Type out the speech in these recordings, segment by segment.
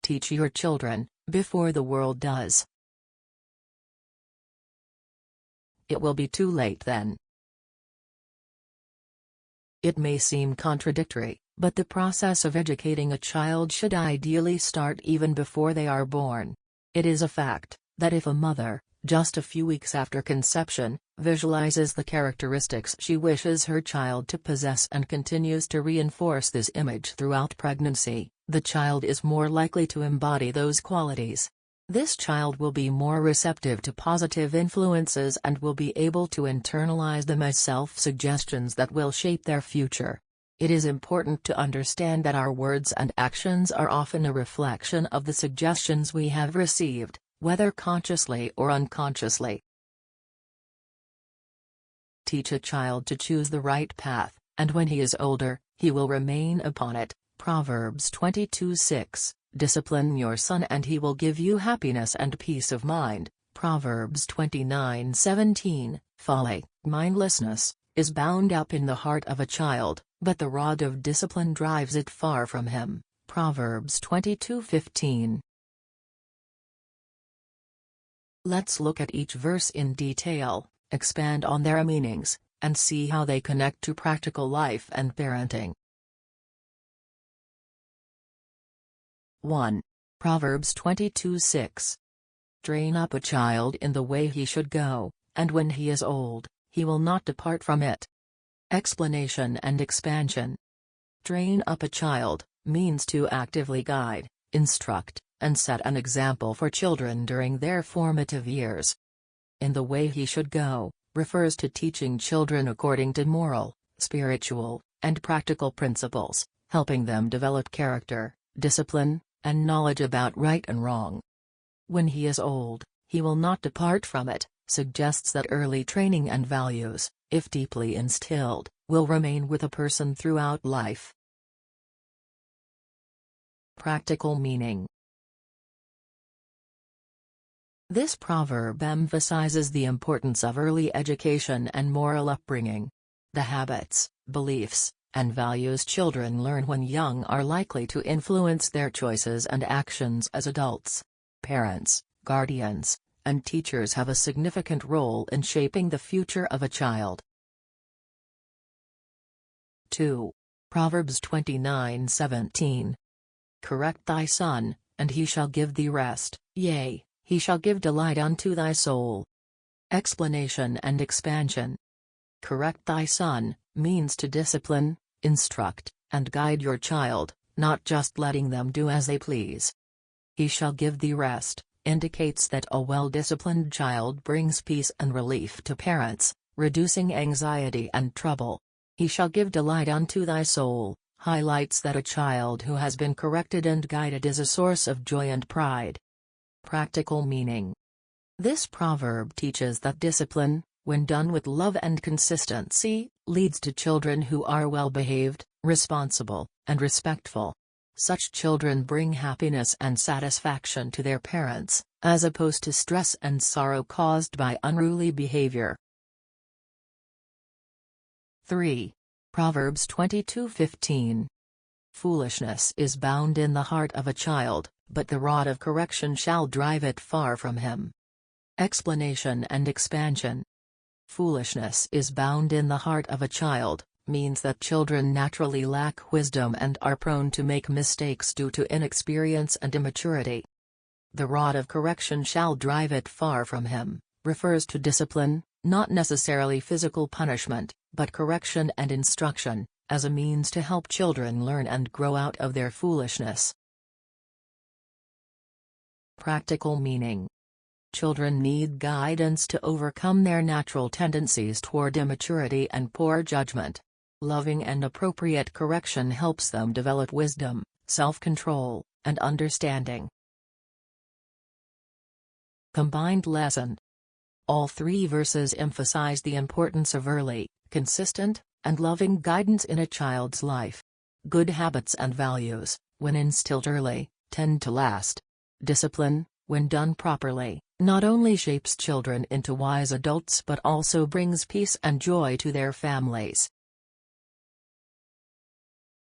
Teach your children, before the world does. It will be too late then. It may seem contradictory, but the process of educating a child should ideally start even before they are born. It is a fact that if a mother, just a few weeks after conception, visualizes the characteristics she wishes her child to possess and continues to reinforce this image throughout pregnancy, the child is more likely to embody those qualities. This child will be more receptive to positive influences and will be able to internalize them as self-suggestions that will shape their future. It is important to understand that our words and actions are often a reflection of the suggestions we have received, whether consciously or unconsciously. Teach a child to choose the right path, and when he is older, he will remain upon it. Proverbs 22:6. Discipline your son and he will give you happiness and peace of mind. Proverbs 29:17. Folly, mindlessness, is bound up in the heart of a child, but the rod of discipline drives it far from him. Proverbs 22:15. Let's look at each verse in detail, expand on their meanings, and see how they connect to practical life and parenting. 1. Proverbs 22:6. Train up a child in the way he should go, and when he is old, he will not depart from it. Explanation and expansion. Train up a child means to actively guide, instruct, and set an example for children during their formative years. In the way he should go refers to teaching children according to moral, spiritual, and practical principles, helping them develop character, discipline, and knowledge about right and wrong. When he is old, he will not depart from it, suggests that early training and values, if deeply instilled, will remain with a person throughout life. Practical meaning. This proverb emphasizes the importance of early education and moral upbringing. The habits, beliefs, and values children learn when young are likely to influence their choices and actions as adults. Parents, guardians, and teachers have a significant role in shaping the future of a child. 2. Proverbs 29:17. Correct thy son, and he shall give thee rest, yea, he shall give delight unto thy soul. Explanation and expansion. Correct thy son means to discipline, instruct, and guide your child, not just letting them do as they please. He shall give thee rest indicates that a well-disciplined child brings peace and relief to parents, reducing anxiety and trouble. He shall give delight unto thy soul highlights that a child who has been corrected and guided is a source of joy and pride. Practical meaning. This proverb teaches that discipline, when done with love and consistency, leads to children who are well-behaved, responsible, and respectful. Such children bring happiness and satisfaction to their parents, as opposed to stress and sorrow caused by unruly behavior. 3. Proverbs 22:15. Foolishness is bound in the heart of a child, but the rod of correction shall drive it far from him. Explanation and expansion. Foolishness is bound in the heart of a child, means that children naturally lack wisdom and are prone to make mistakes due to inexperience and immaturity. The rod of correction shall drive it far from him, refers to discipline, not necessarily physical punishment, but correction and instruction, as a means to help children learn and grow out of their foolishness. Practical meaning. Children need guidance to overcome their natural tendencies toward immaturity and poor judgment. Loving and appropriate correction helps them develop wisdom, self-control, and understanding. Combined lesson. All three verses emphasize the importance of early, consistent, and loving guidance in a child's life. Good habits and values, when instilled early, tend to last. Discipline, when done properly, not only shapes children into wise adults but also brings peace and joy to their families.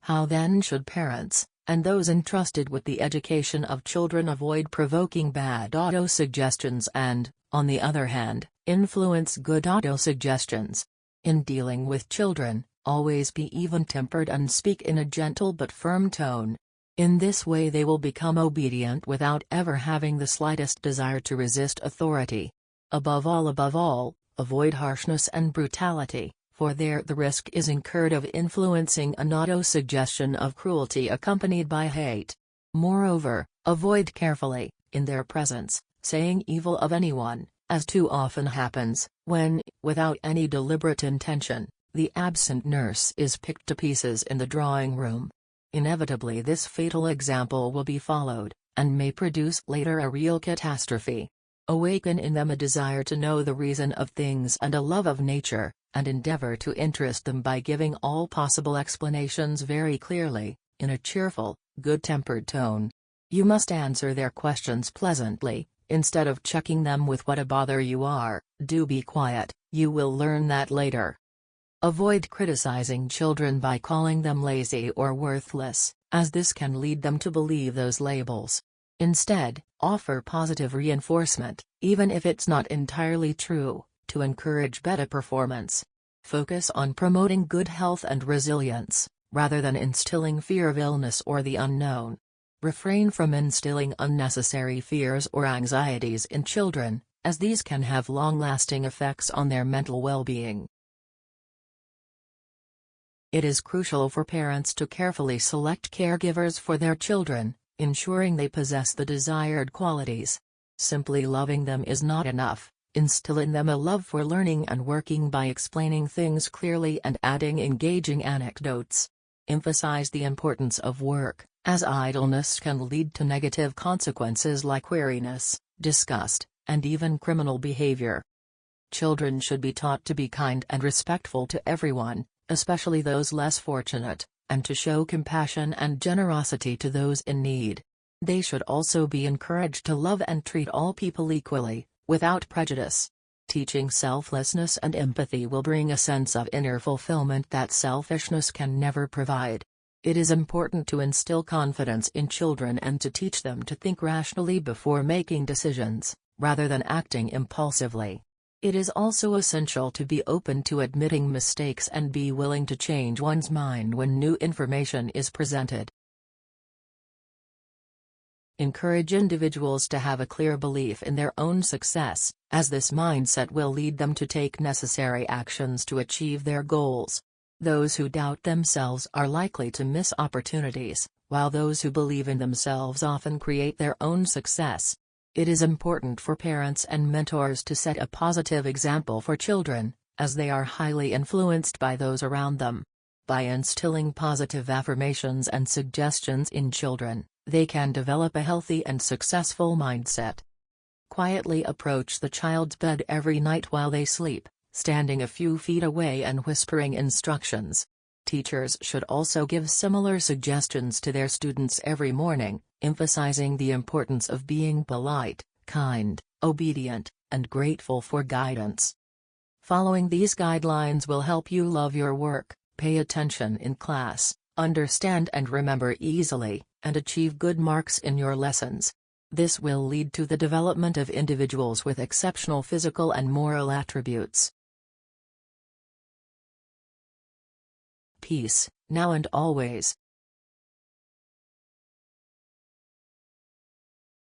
How then should parents, and those entrusted with the education of children avoid provoking bad autosuggestions and, on the other hand, influence good autosuggestions. In dealing with children, always be even-tempered and speak in a gentle but firm tone. In this way they will become obedient without ever having the slightest desire to resist authority. Above all, avoid harshness and brutality, for there the risk is incurred of influencing an autosuggestion of cruelty accompanied by hate. Moreover, avoid carefully, in their presence, saying evil of anyone, as too often happens, when, without any deliberate intention, the absent nurse is picked to pieces in the drawing room. Inevitably this fatal example will be followed, and may produce later a real catastrophe. Awaken in them a desire to know the reason of things and a love of nature, and endeavor to interest them by giving all possible explanations very clearly, in a cheerful, good-tempered tone. You must answer their questions pleasantly, instead of checking them with "what a bother you are." Do be quiet, you will learn that later. Avoid criticizing children by calling them lazy or worthless, as this can lead them to believe those labels. Instead, offer positive reinforcement, even if it's not entirely true, to encourage better performance. Focus on promoting good health and resilience, rather than instilling fear of illness or the unknown. Refrain from instilling unnecessary fears or anxieties in children, as these can have long-lasting effects on their mental well-being. It is crucial for parents to carefully select caregivers for their children, ensuring they possess the desired qualities. Simply loving them is not enough. Instill in them a love for learning and working by explaining things clearly and adding engaging anecdotes. Emphasize the importance of work, as idleness can lead to negative consequences like weariness, disgust, and even criminal behavior. Children should be taught to be kind and respectful to everyone, especially those less fortunate, and to show compassion and generosity to those in need. They should also be encouraged to love and treat all people equally, without prejudice. Teaching selflessness and empathy will bring a sense of inner fulfillment that selfishness can never provide. It is important to instill confidence in children and to teach them to think rationally before making decisions, rather than acting impulsively. It is also essential to be open to admitting mistakes and be willing to change one's mind when new information is presented. Encourage individuals to have a clear belief in their own success, as this mindset will lead them to take necessary actions to achieve their goals. Those who doubt themselves are likely to miss opportunities, while those who believe in themselves often create their own success. It is important for parents and mentors to set a positive example for children, as they are highly influenced by those around them. By instilling positive affirmations and suggestions in children, they can develop a healthy and successful mindset. Quietly approach the child's bed every night while they sleep, standing a few feet away and whispering instructions. Teachers should also give similar suggestions to their students every morning, emphasizing the importance of being polite, kind, obedient, and grateful for guidance. Following these guidelines will help you love your work, pay attention in class, understand and remember easily, and achieve good marks in your lessons. This will lead to the development of individuals with exceptional physical and moral attributes. Peace, now and always.